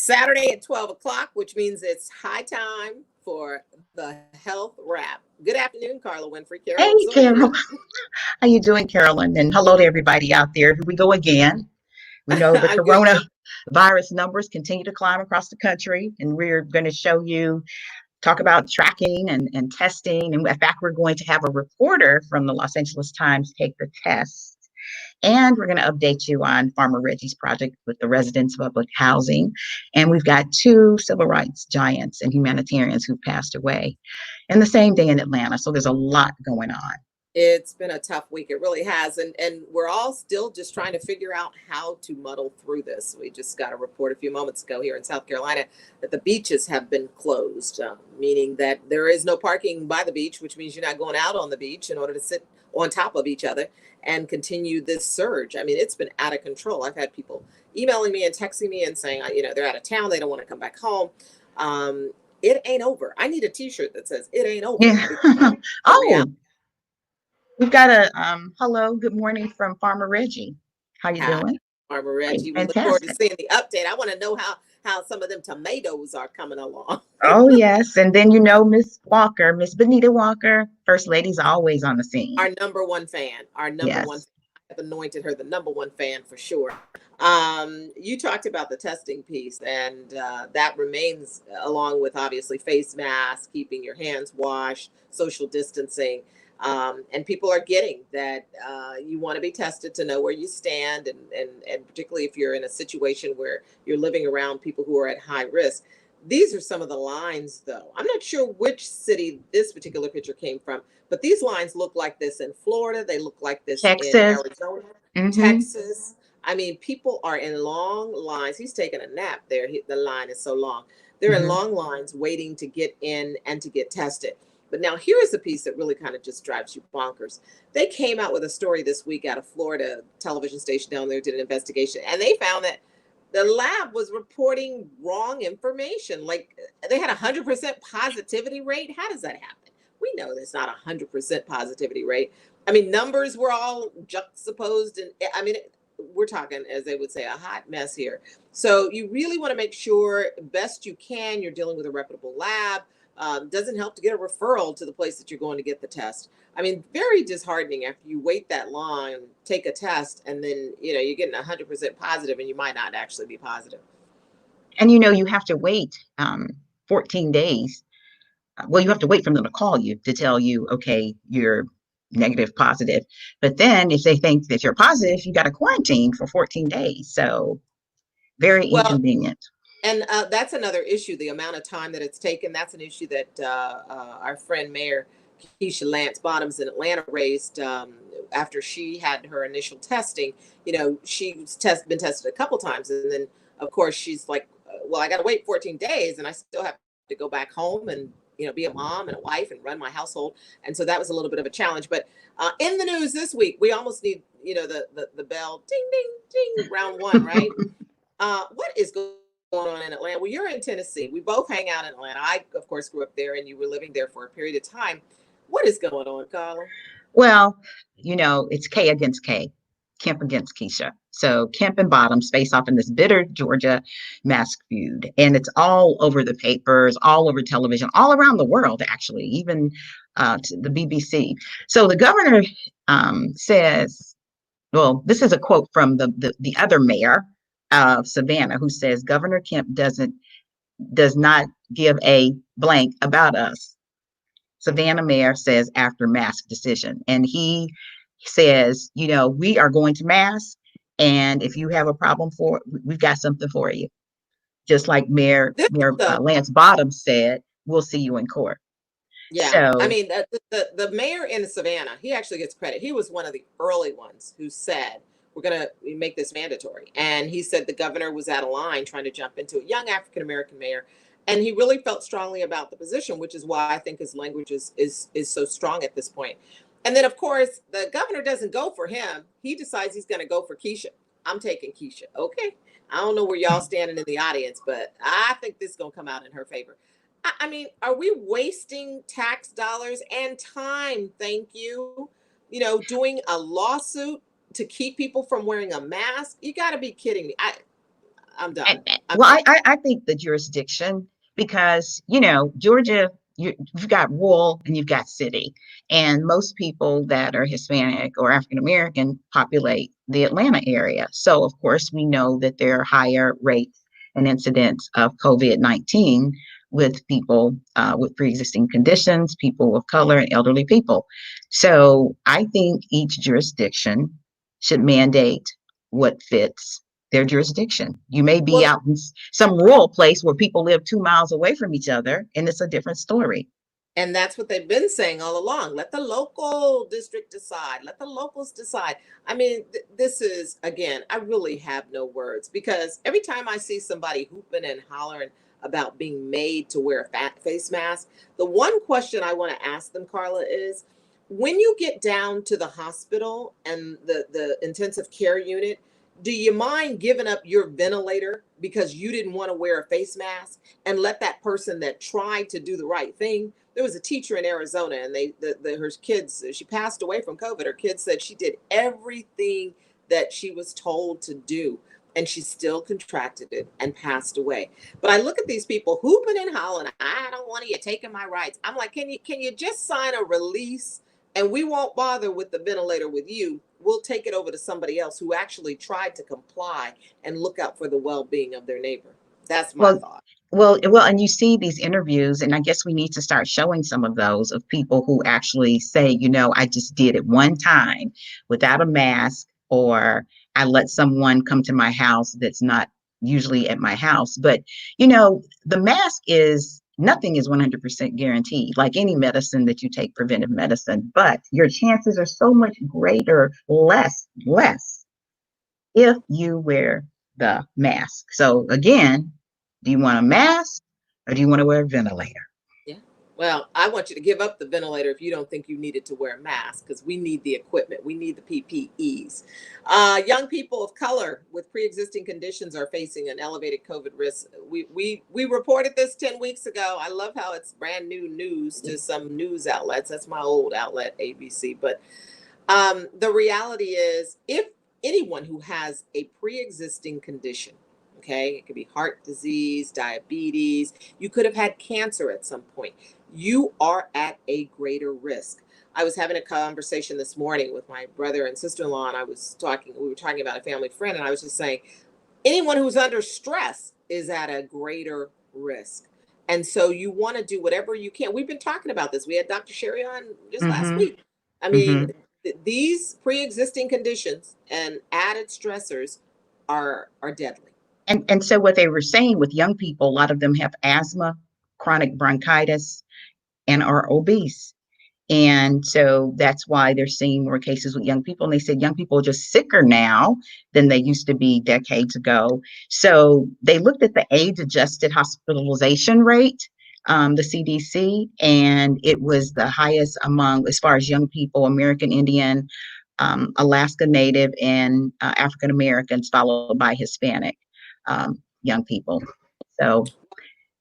Saturday at 12 o'clock, which means it's high time for the health wrap. Good afternoon, Carla Winfrey. Hey, Carol, it's over to Carol. you. How you doing, Carolyn? And hello to everybody out there. Here we go again. We know the I'm good. coronavirus numbers continue to climb across the country, and we're going to talk about tracking and testing. And in fact, we're going to have a reporter from the Los Angeles Times take the test. And we're going to update you on Farmer Reggie's project with the residents of public housing. And we've got two civil rights giants and humanitarians who passed away in the same day in Atlanta. So there's a lot going on. It's been a tough week. It really has. And we're all still just trying to figure out how to muddle through this. We just got a report a few moments ago here in South Carolina that the beaches have been closed, meaning that there is no parking by the beach, which means you're not going out on the beach in order to sit on top of each other and continue this surge. I mean, it's been out of control. I've had people emailing me and texting me and saying, they're out of town. They don't want to come back home. It ain't over. I need a T-shirt that says it ain't over. Yeah. Oh, we've got a hello, good morning from Farmer Reggie. How you Hi, doing? Farmer Hey, Reggie. We look forward to fantastic. seeing the update. I want to know how some of them tomatoes are coming along. Oh, yes. And then Miss Walker, Miss Benita Walker, First Lady's always on the scene. Our number one fan. Our number one Yes. fan. I've anointed her the number one fan for sure. You talked about the testing piece, and that remains along with obviously face masks, keeping your hands washed, social distancing. And people are getting that you want to be tested to know where you stand, and particularly if you're in a situation where you're living around people who are at high risk. These are some of the lines, though. I'm not sure which city this particular picture came from, but these lines look like this in Florida. They look like this in Texas. Arizona, Mm-hmm. Texas. I mean, people are in long lines. He's taking a nap there. The line is so long. They're in Mm-hmm. long lines waiting to get in and to get tested. But now here is the piece that really kind of just drives you bonkers. They came out with a story this week out of Florida television station down there, did an investigation, and they found that the lab was reporting wrong information. Like they had 100% positivity rate. How does that happen? We know there's not 100% positivity rate. I mean, numbers were all juxtaposed. And I mean, we're talking, as they would say, a hot mess here. So you really want to make sure best you can, you're dealing with a reputable lab. Doesn't help to get a referral to the place that you're going to get the test. I mean, very disheartening after you wait that long, take a test, and then, you're getting 100% positive and you might not actually be positive. And you have to wait 14 days. Well, you have to wait for them to call you to tell you, okay, you're negative, positive. But then if they think that you're positive, you got to quarantine for 14 days. So very Well, inconvenient. and that's another issue, the amount of time that it's taken. That's an issue that our friend Mayor Keisha Lance Bottoms in Atlanta raised after she had her initial testing. She's been tested a couple times. And then, of course, she's like, well, I got to wait 14 days and I still have to go back home and, be a mom and a wife and run my household. And so that was a little bit of a challenge. But in the news this week, we almost need, the bell, ding, ding, ding, round one, right? What is going on in Atlanta? Well, you're in Tennessee. We both hang out in Atlanta. I, of course, grew up there, and you were living there for a period of time. What is going on, Carla? Well, it's K against K, Kemp against Keisha. So Kemp and Bottoms face off in this bitter Georgia mask feud. And it's all over the papers, all over television, all around the world, actually, even to the BBC. So the governor says, well, this is a quote from the other mayor of Savannah, who says Governor Kemp does not give a blank about us. Savannah mayor says after mask decision. And he says, we are going to mask. And if you have a problem we've got something for you. Just like This Mayor the Lance Bottoms said, we'll see you in court. Yeah, I So, mean, the mayor in Savannah, he actually gets credit. He was one of the early ones who said we're going to make this mandatory, and he said the governor was out of line trying to jump into a young African American mayor, and he really felt strongly about the position, which is why I think his language is so strong at this point. And then, of course, the governor doesn't go for him. He decides he's going to go for Keisha. I'm taking Keisha. Okay, I don't know where y'all standing in the audience, but I think this is going to come out in her favor. I mean, are we wasting tax dollars and time? Thank you. Doing a lawsuit to keep people from wearing a mask. You got to be kidding me. I'm done. I'm Well, done. I think the jurisdiction, because, Georgia, you've got rural and you've got city. And most people that are Hispanic or African American populate the Atlanta area. So, of course, we know that there are higher rates and incidents of COVID-19 with people with pre-existing conditions, people of color, and elderly people. So I think each jurisdiction should mandate what fits their jurisdiction. You may be Well, out in some rural place where people live 2 miles away from each other, and it's a different story. and that's what they've been saying all along. Let the local district decide. Let the locals decide. I mean, this is, again, I really have no words, because every time I see somebody hooping and hollering about being made to wear a face mask, the one question I want to ask them, Carla, is when you get down to the hospital and the intensive care unit, do you mind giving up your ventilator because you didn't want to wear a face mask, and let that person that tried to do the right thing? There was a teacher in Arizona, and her kids, she passed away from COVID. Her kids said she did everything that she was told to do, and she still contracted it and passed away. But I look at these people hooping and hollering, I don't want you taking my rights. I'm like, can you just sign a release, and we won't bother with the ventilator with you. We'll take it over to somebody else who actually tried to comply and look out for the well-being of their neighbor. That's my Well, thought. and you see these interviews, and I guess we need to start showing some of those of people who actually say, I just did it one time without a mask, or I let someone come to my house that's not usually at my house. But, the mask is nothing is 100% guaranteed, like any medicine that you take, preventive medicine, but your chances are so much greater, less if you wear the mask. So again, do you want a mask or do you want to wear a ventilator? Yeah. Well, I want you to give up the ventilator if you don't think you needed to wear a mask, because we need the equipment. We need the PPEs. Young people of color with pre-existing conditions are facing an elevated COVID risk. We reported this 10 weeks ago. I love how it's brand new news to some news outlets. That's my old outlet, ABC. But the reality is, if anyone who has a pre-existing condition, okay, it could be heart disease, diabetes, you could have had cancer at some point, you are at a greater risk. I was having a conversation this morning with my brother and sister-in-law, and we were talking about a family friend, and I was just saying, anyone who's under stress is at a greater risk. And so you want to do whatever you can. We've been talking about this. We had Dr. Sherry on just last Mm-hmm. week. I mean, Mm-hmm. these pre-existing conditions and added stressors are deadly. And so what they were saying with young people, a lot of them have asthma, chronic bronchitis, and are obese. And so that's why they're seeing more cases with young people. And they said young people are just sicker now than they used to be decades ago. So they looked at the age adjusted hospitalization rate, the CDC, and it was the highest among, as far as young people, American Indian, Alaska Native, and African Americans, followed by Hispanic young people. So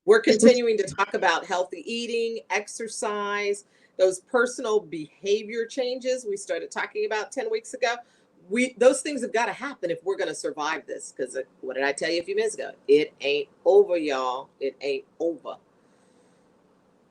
We're it's just, continuing to talk about healthy eating, exercise, those personal behavior changes we started talking about 10 weeks ago. Those things have got to happen if we're going to survive this, because what did I tell you a few minutes ago? It ain't over, y'all. It ain't over.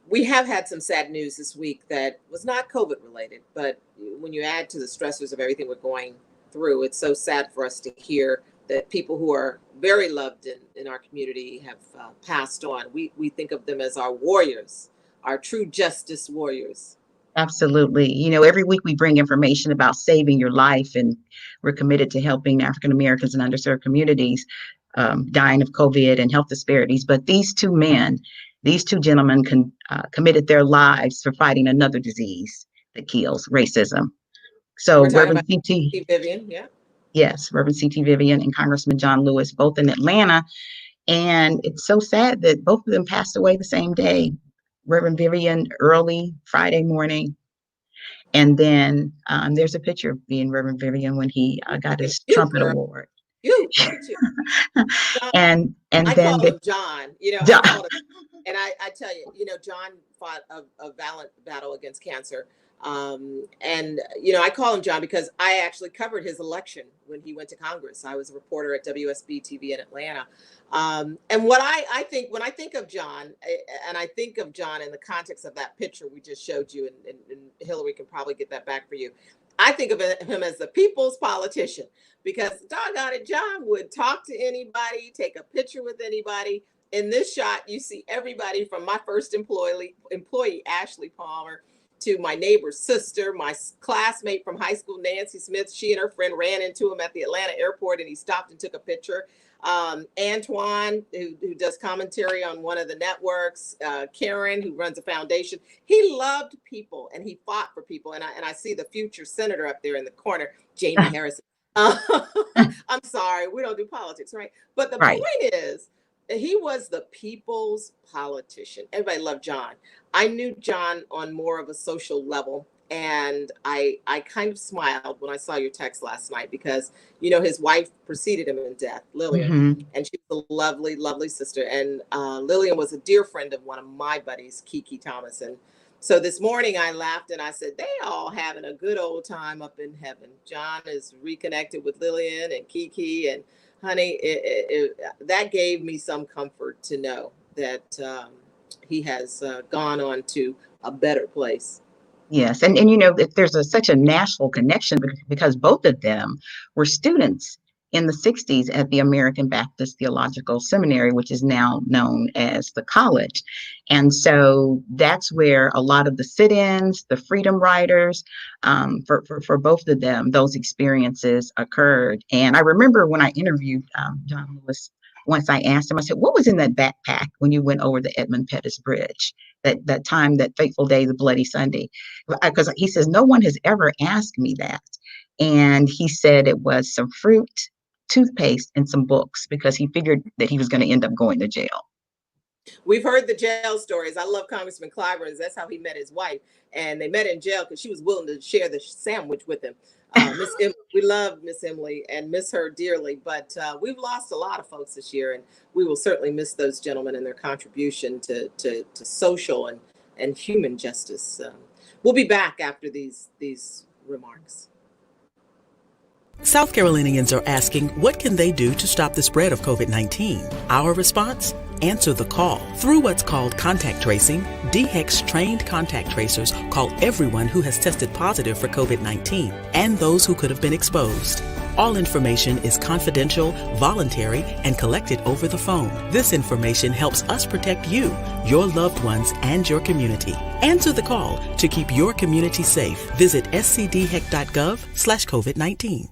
We have had some sad news this week that was not COVID related, but when you add to the stressors of everything we're going through, it's so sad for us to hear that people who are very loved in our community have passed on. We think of them as our warriors, our true justice warriors. absolutely. Every week we bring information about saving your life, and we're committed to helping African Americans and underserved communities dying of COVID and health disparities. But these two gentlemen committed their lives for fighting another disease that kills, racism. So We're talking Reverend about C.T. Vivian, yeah. Yes, Reverend C.T. Vivian and Congressman John Lewis, both in Atlanta. And it's so sad that both of them passed away the same day. Reverend Vivian early Friday morning. And then there's a picture of being Reverend Vivian when he got his You trumpet girl, award. you look at you. John, and I then call the him John. I called him, and I tell you, John fought a valiant battle against cancer. And, I call him John because I actually covered his election when he went to Congress. I was a reporter at WSB TV in Atlanta. And what I think, when I think of John, and I think of John in the context of that picture we just showed you, and Hillary can probably get that back for you. I think of him as the people's politician, because doggone it, John would talk to anybody, take a picture with anybody. In this shot, you see everybody from my first employee, Ashley Palmer, to my neighbor's sister, my classmate from high school, Nancy Smith. She and her friend ran into him at the Atlanta airport, and he stopped and took a picture. Antoine, who does commentary on one of the networks, Karen, who runs a foundation. He loved people and he fought for people. And I see the future senator up there in the corner, Jamie Harrison. I'm sorry, we don't do politics, right? But the point is, he was the people's politician. Everybody loved John. I knew John on more of a social level. And I kind of smiled when I saw your text last night, because, his wife preceded him in death, Lillian, and she was a lovely, lovely sister. And Lillian was a dear friend of one of my buddies, Kiki Thomas. And so this morning I laughed and I said, they all having a good old time up in heaven. John is reconnected with Lillian and Kiki, and honey, that gave me some comfort to know that he has gone on to a better place. Yes. And there's such a national connection because both of them were students in the 60s at the American Baptist Theological Seminary, which is now known as the college. And so that's where a lot of the sit-ins, the freedom riders, for both of them, those experiences occurred. And I remember when I interviewed John Lewis, once I asked him, I said, what was in that backpack when you went over the Edmund Pettus Bridge? That time, that fateful day, the Bloody Sunday, because he says, no one has ever asked me that. And he said it was some fruit, toothpaste, and some books, because he figured that he was going to end up going to jail. We've heard the jail stories. I love Congressman Clyburn's. That's how he met his wife. And they met in jail because she was willing to share the sandwich with him. We love Miss Emily and miss her dearly, but we've lost a lot of folks this year, and we will certainly miss those gentlemen and their contribution to social and human justice. We'll be back after these remarks. South Carolinians are asking, what can they do to stop the spread of COVID-19? Our response? Answer the call. Through what's called contact tracing, DHEC's trained contact tracers call everyone who has tested positive for COVID-19 and those who could have been exposed. All information is confidential, voluntary, and collected over the phone. This information helps us protect you, your loved ones, and your community. Answer the call to keep your community safe. Visit scdhec.gov/COVID-19.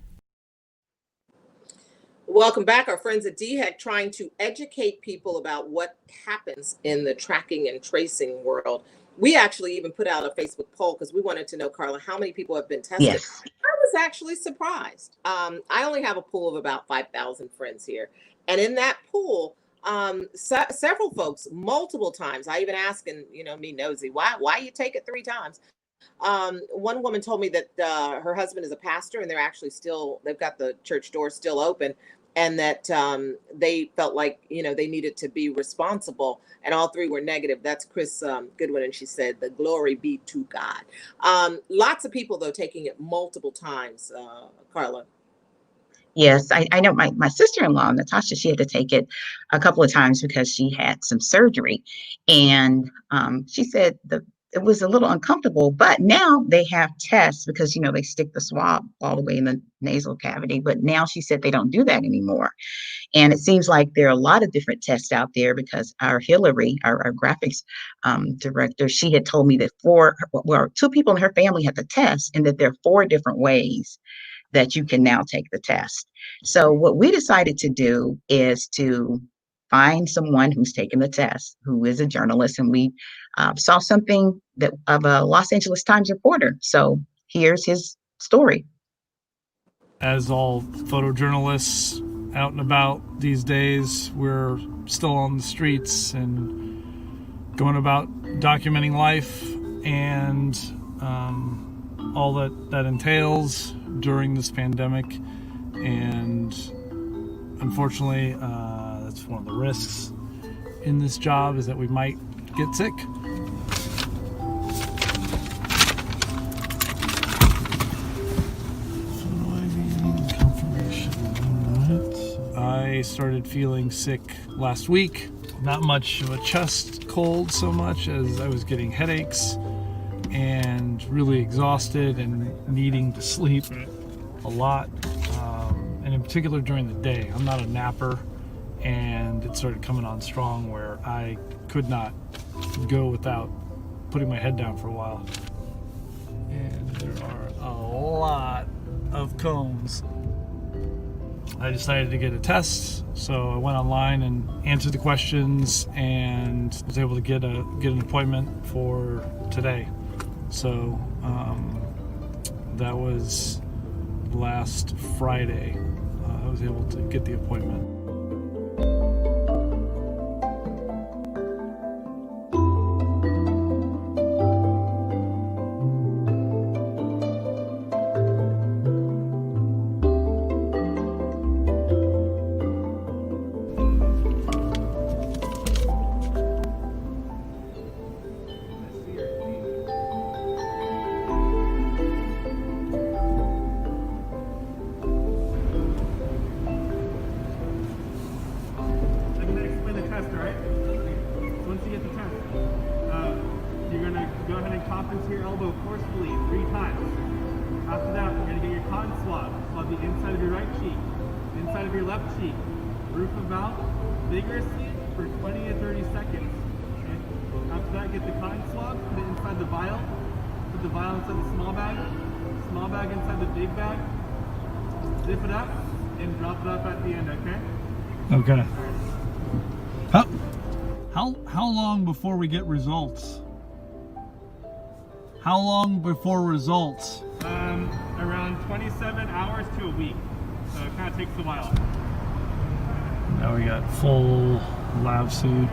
Welcome back. Our friends at DHEC trying to educate people about what happens in the tracking and tracing world. We actually even put out a Facebook poll because we wanted to know, Carla, how many people have been tested. Yes. I was actually surprised. I only have a pool of about 5,000 friends here. And in that pool, several folks, multiple times, I even asked, and me nosy, why you take it 3 times? One woman told me that her husband is a pastor, and they've got the church door still open, and that they felt like, they needed to be responsible, and all 3 were negative. That's Chris Goodwin, and she said, the glory be to God. Lots of people, though, taking it multiple times, Carla. Yes, I know my sister-in-law, Natasha, she had to take it a couple of times because she had some surgery, and she said it was a little uncomfortable, but now they have tests because, they stick the swab all the way in the nasal cavity. But now she said they don't do that anymore. And it seems like there are a lot of different tests out there because our Hillary, our graphics director, she had told me that 2 people in her family had the test, and that there are 4 different ways that you can now take the test. So what we decided to do is to find someone who's taken the test, who is a journalist, and we saw something of a Los Angeles Times reporter. So here's his story. As all photojournalists out and about these days, we're still on the streets and going about documenting life and all that entails during this pandemic. And unfortunately, that's one of the risks in this job, is that we might get sick. I started feeling sick last week. Not much of a chest cold so much as I was getting headaches and really exhausted and needing to sleep a lot, and in particular during the day. I'm not a napper, and it started coming on strong where I could not go without putting my head down for a while. And there are a lot of combs. I decided to get a test, so I went online and answered the questions and was able to get an appointment for today. So that was last Friday. I was able to get the appointment. You're going to go ahead and cough into your elbow forcefully 3 times. After that, you're going to get your cotton swab. Swab the inside of your right cheek, inside of your left cheek, roof of mouth, vigorously for 20 to 30 seconds. Okay? After that, get the cotton swab, put it inside the vial, put the vial inside the small bag inside the big bag, zip it up, and drop it up at the end, okay? Okay. How long before we get results? How long before results? Around 27 hours to a week. So it kind of takes a while. Now we got full lab suit.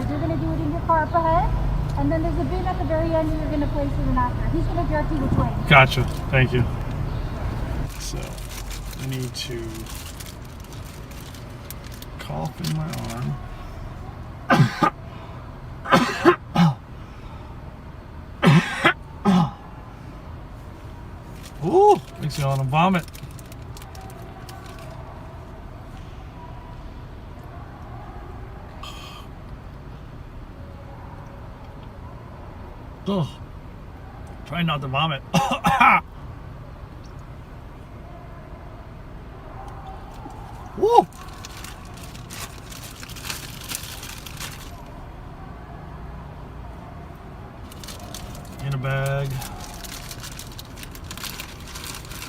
You're going to do it in your car up ahead, and then there's a bin at the very end you're going to place it in after. He's going to direct you which way. Gotcha. Thank you. So, I need to cough in my arm. Ooh, makes me want to vomit. Oh, try not to vomit. Woo! In a bag.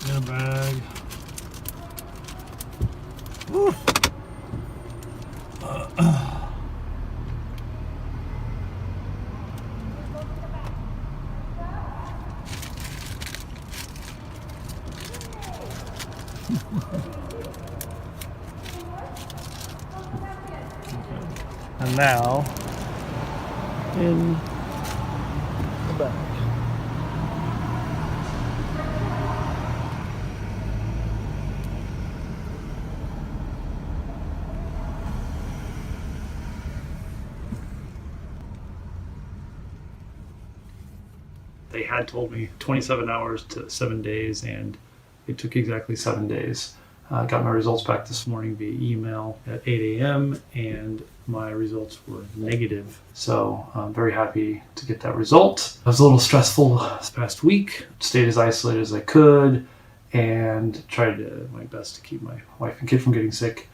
In a bag. Woo! And now, in the back. They had told me 27 hours to 7 days, and it took exactly 7 days. I got my results back this morning via email at 8 a.m. and my results were negative. So I'm very happy to get that result. I was a little stressful this past week, stayed as isolated as I could, and tried my best to keep my wife and kid from getting sick.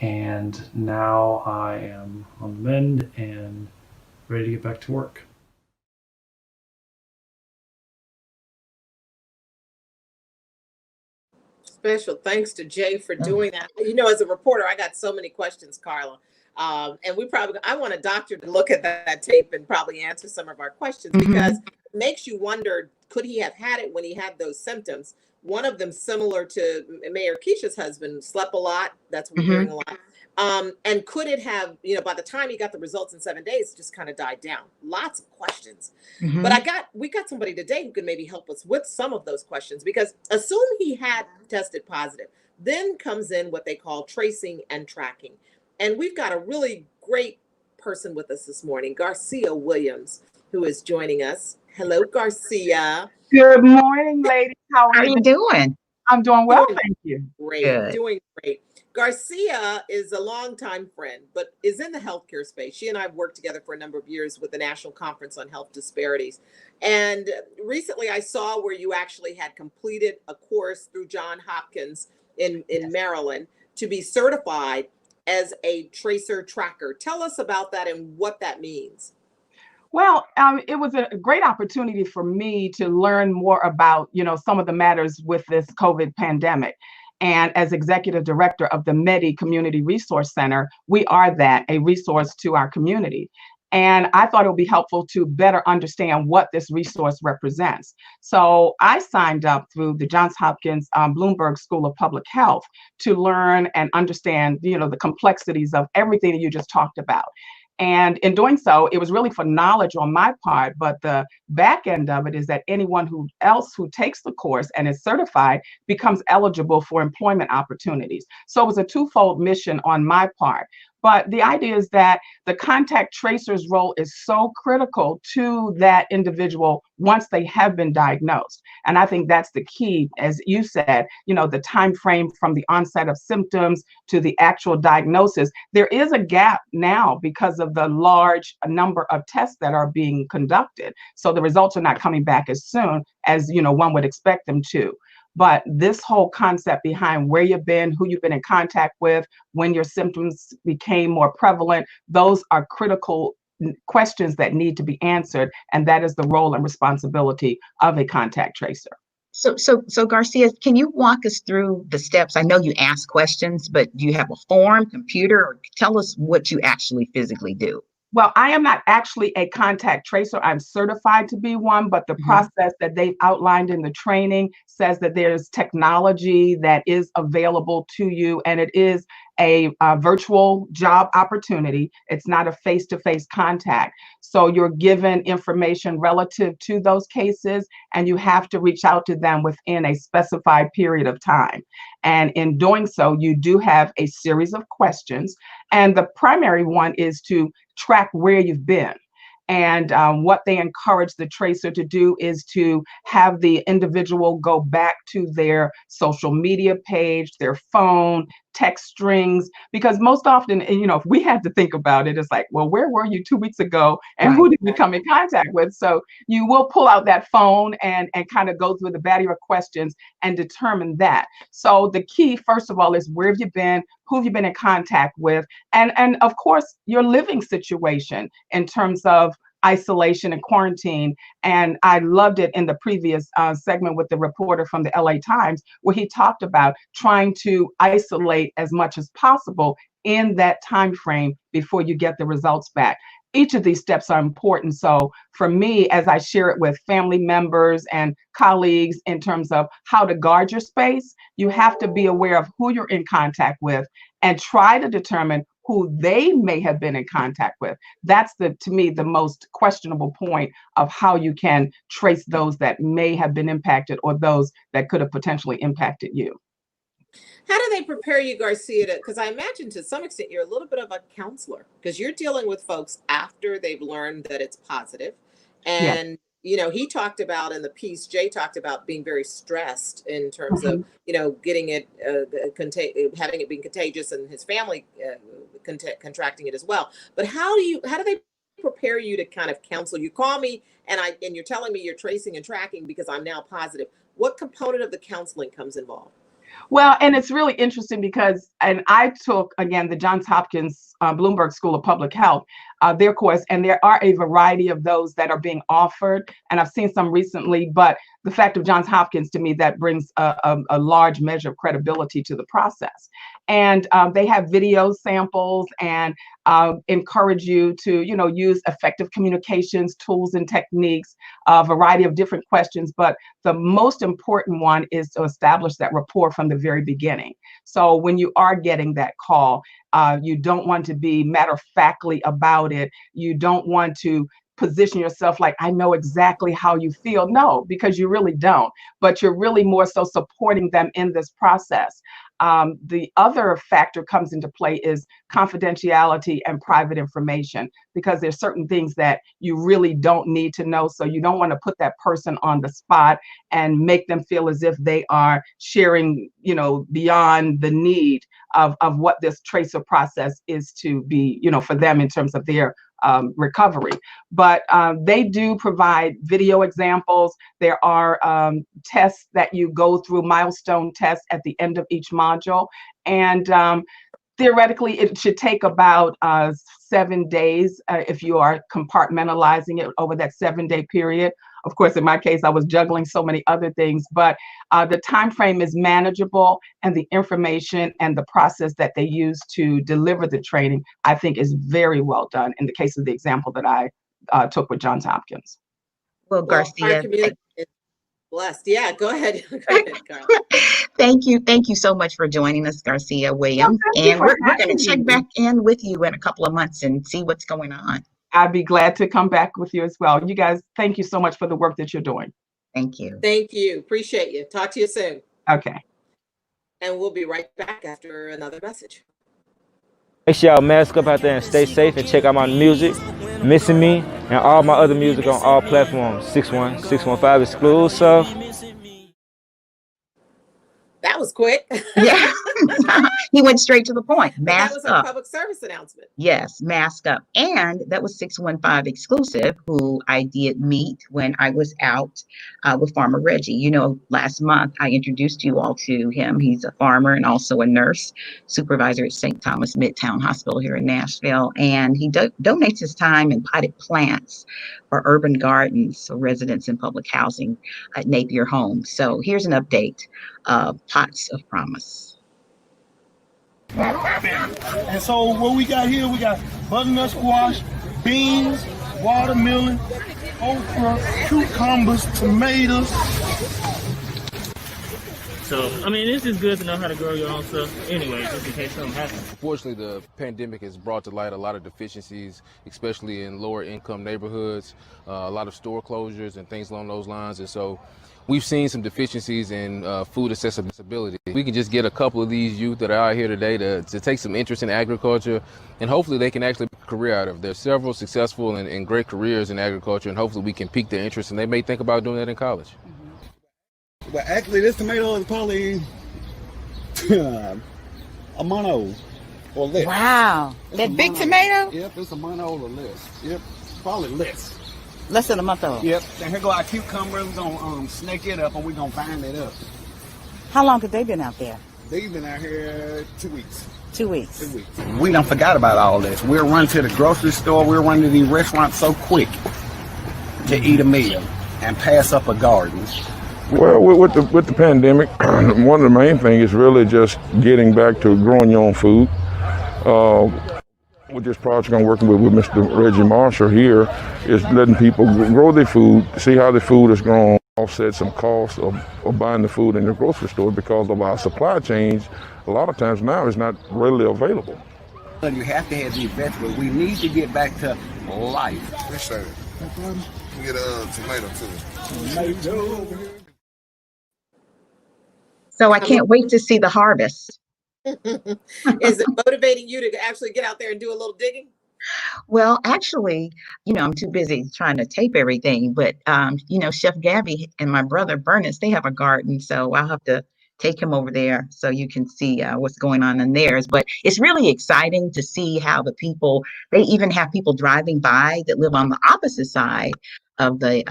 And now I am on the mend and ready to get back to work. Special thanks to Jay for doing that. You know, as a reporter, I got so many questions, Carla. And I want a doctor to look at that tape and probably answer some of our questions, because it makes you wonder, could he have had it when he had those symptoms? One of them, similar to Mayor Keisha's husband, slept a lot. That's what we're hearing a lot. And could it have, by the time he got the results in 7 days, it just kind of died down? Lots of questions. But we got somebody today who can maybe help us with some of those questions, because assume he had tested positive. Then comes in what they call tracing and tracking. And we've got a really great person with us this morning, Garcia Williams, who is joining us. Hello, Garcia. Good morning, ladies. How How are are you? you doing? I'm doing well, Doing thank you. great, Good. doing great. Garcia is a longtime friend, but is in the healthcare space. She and I have worked together for a number of years with the National Conference on Health Disparities. And recently I saw where you actually had completed a course through Johns Hopkins in Maryland to be certified as a tracer tracker. Tell us about that and what that means. Well, it was a great opportunity for me to learn more about, some of the matters with this COVID pandemic. And as executive director of the Medi Community Resource Center, we are a resource to our community. And I thought it would be helpful to better understand what this resource represents. So I signed up through the Johns Hopkins Bloomberg School of Public Health to learn and understand, the complexities of everything that you just talked about. And in doing so, it was really for knowledge on my part, but the back end of it is that anyone who takes the course and is certified becomes eligible for employment opportunities. So it was a twofold mission on my part. But the idea is that the contact tracer's role is so critical to that individual once they have been diagnosed. And I think that's the key, as you said, the time frame from the onset of symptoms to the actual diagnosis. There is a gap now because of the large number of tests that are being conducted. So the results are not coming back as soon as, one would expect them to. But this whole concept behind where you've been, who you've been in contact with, when your symptoms became more prevalent, those are critical questions that need to be answered. And that is the role and responsibility of a contact tracer. So Garcia, can you walk us through the steps? I know you ask questions, but do you have a form, computer, or tell us what you actually physically do? Well, I am not actually a contact tracer. I'm certified to be one, but the process that they've outlined in the training says that there's technology that is available to you, and it is a virtual job opportunity. It's not a face-to-face contact. So you're given information relative to those cases, and you have to reach out to them within a specified period of time. And in doing so, you do have a series of questions. And the primary one is to track where you've been. And what they encourage the tracer to do is to have the individual go back to their social media page, their phone, text strings, because most often, if we had to think about it, it's like, well, where were you 2 weeks ago and who did you come in contact with? So you will pull out that phone and kind of go through the battery of questions and determine that. So the key, first of all, is where have you been? Who have you been in contact with? And of course, your living situation in terms of isolation and quarantine. And I loved it in the previous segment with the reporter from the LA Times, where he talked about trying to isolate as much as possible in that time frame before you get the results back. Each of these steps are important. So for me, as I share it with family members and colleagues in terms of how to guard your space, you have to be aware of who you're in contact with and try to determine who they may have been in contact with. That's to me, the most questionable point of how you can trace those that may have been impacted or those that could have potentially impacted you. How do they prepare you, Garcia, because I imagine to some extent you're a little bit of a counselor because you're dealing with folks after they've learned that it's positive. And, he talked about in the piece, Jay talked about being very stressed in terms of, getting it, having it being contagious and his family contracting it as well. But how do they prepare you to kind of counsel? You call me and you're telling me you're tracing and tracking because I'm now positive. What component of the counseling comes involved? Well, and it's really interesting because, and I took, again, the Johns Hopkins Bloomberg School of Public Health, their course, and there are a variety of those that are being offered, and I've seen some recently, but the fact of Johns Hopkins, to me, that brings a large measure of credibility to the process. And they have video samples and encourage you to, use effective communications tools and techniques, a variety of different questions. But the most important one is to establish that rapport from the very beginning. So when you are getting that call, you don't want to be matter-of-factly about it. You don't want to position yourself like, I know exactly how you feel. No, because you really don't, but you're really more so supporting them in this process. The other factor comes into play is confidentiality and private information, because there's certain things that you really don't need to know. So you don't want to put that person on the spot and make them feel as if they are sharing, beyond the need of what this tracer process is to be, for them in terms of their recovery. But they do provide video examples. There are tests that you go through, milestone tests at the end of each module. And theoretically, it should take about 7 days if you are compartmentalizing it over that 7-day period. Of course, in my case, I was juggling so many other things, but the time frame is manageable, and the information and the process that they use to deliver the training, I think, is very well done in the case of the example that I took with Johns Hopkins. Well, Well, our Garcia, community is blessed. Yeah, go ahead. Go ahead, Carl. thank you so much for joining us, Garcia Williams. Thank you And for we're going having to check me. back in with you in a couple of months and see what's going on. I'd be glad to come back with you as well. You guys, thank you so much for the work that you're doing. Thank you. Thank you. Appreciate you. Talk to you soon. Okay. And we'll be right back after another message. Make sure y'all mask up out there and stay safe, and check out my music, Missing Me, and all my other music on all platforms. 615 exclusive. That was quick. Yeah. He went straight to the point. That Mask was a up. public service announcement. Yes, mask up. And that was 615 exclusive, who I did meet when I was out with Farmer Reggie. Last month I introduced you all to him. He's a farmer and also a nurse supervisor at St. Thomas Midtown Hospital here in Nashville. And he donates his time in potted plants for urban gardens for residents in public housing at Napier Homes. So here's an update of Pots of Promise. And so what we got here, we got butternut squash, beans, watermelon, okra, cucumbers, tomatoes. So, it's just good to know how to grow your own stuff anyway, just in case something happens. Unfortunately, the pandemic has brought to light a lot of deficiencies, especially in lower income neighborhoods, a lot of store closures and things along those lines. And so we've seen some deficiencies in food accessibility. We can just get a couple of these youth that are out here today to take some interest in agriculture, and hopefully they can actually make a career out of it. There's several successful and great careers in agriculture, and hopefully we can pique their interest, and they may think about doing that in college. But actually, this tomato is probably a month old or less. Wow. That big tomato? Yep, it's a month old or less. Yep, probably less. Less than a month old. Yep. And here go our cucumber. We're gonna snake it up, and we're gonna bind it up. How long have they been out there? They've been out here 2 weeks. 2 weeks. 2 weeks. We done forgot about all this. We'll run to the grocery store. We'll run to these restaurants so quick to eat a meal and pass up a garden. Well, with the pandemic, one of the main things is really just getting back to growing your own food. With this project I'm working with Mr. Reggie Marshall here, is letting people grow their food, see how the food is grown, offset some costs of buying the food in the grocery store, because of our supply chains. A lot of times now is not readily available. You have to have these vegetables. We need to get back to life. Yes, sir. Get a tomato too. Tomato. So I can't wait to see the harvest. Is it motivating you to actually get out there and do a little digging? Well, actually, I'm too busy trying to tape everything, but Chef Gabby and my brother Bernice, they have a garden, so I'll have to take him over there so you can see what's going on in theirs. But it's really exciting to see how they even have people driving by that live on the opposite side of the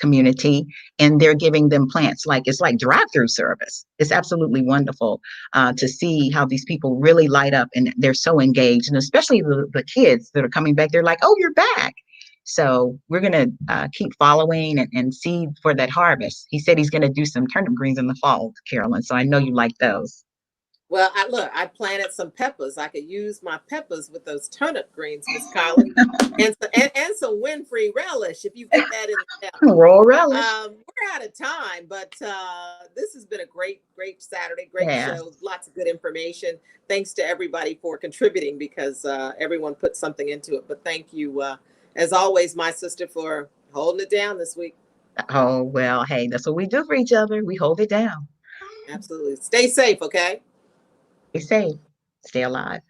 community, and they're giving them plants. It's like drive-through service. It's absolutely wonderful to see how these people really light up, and they're so engaged, and especially the kids that are coming back. They're like, oh, you're back. So we're going to keep following and see for that harvest. He said he's going to do some turnip greens in the fall, Carolyn, so I know you like those. Well, I planted some peppers. I could use my peppers with those turnip greens, Miss Collins, and some Winfrey relish, if you get that in the raw relish. We're out of time, but this has been a great Saturday, great show, lots of good information. Thanks to everybody for contributing, because everyone put something into it. But thank you, as always, my sister, for holding it down this week. Oh, well, hey, that's what we do for each other. We hold it down. Absolutely. Stay safe, okay? Stay safe. Stay alive.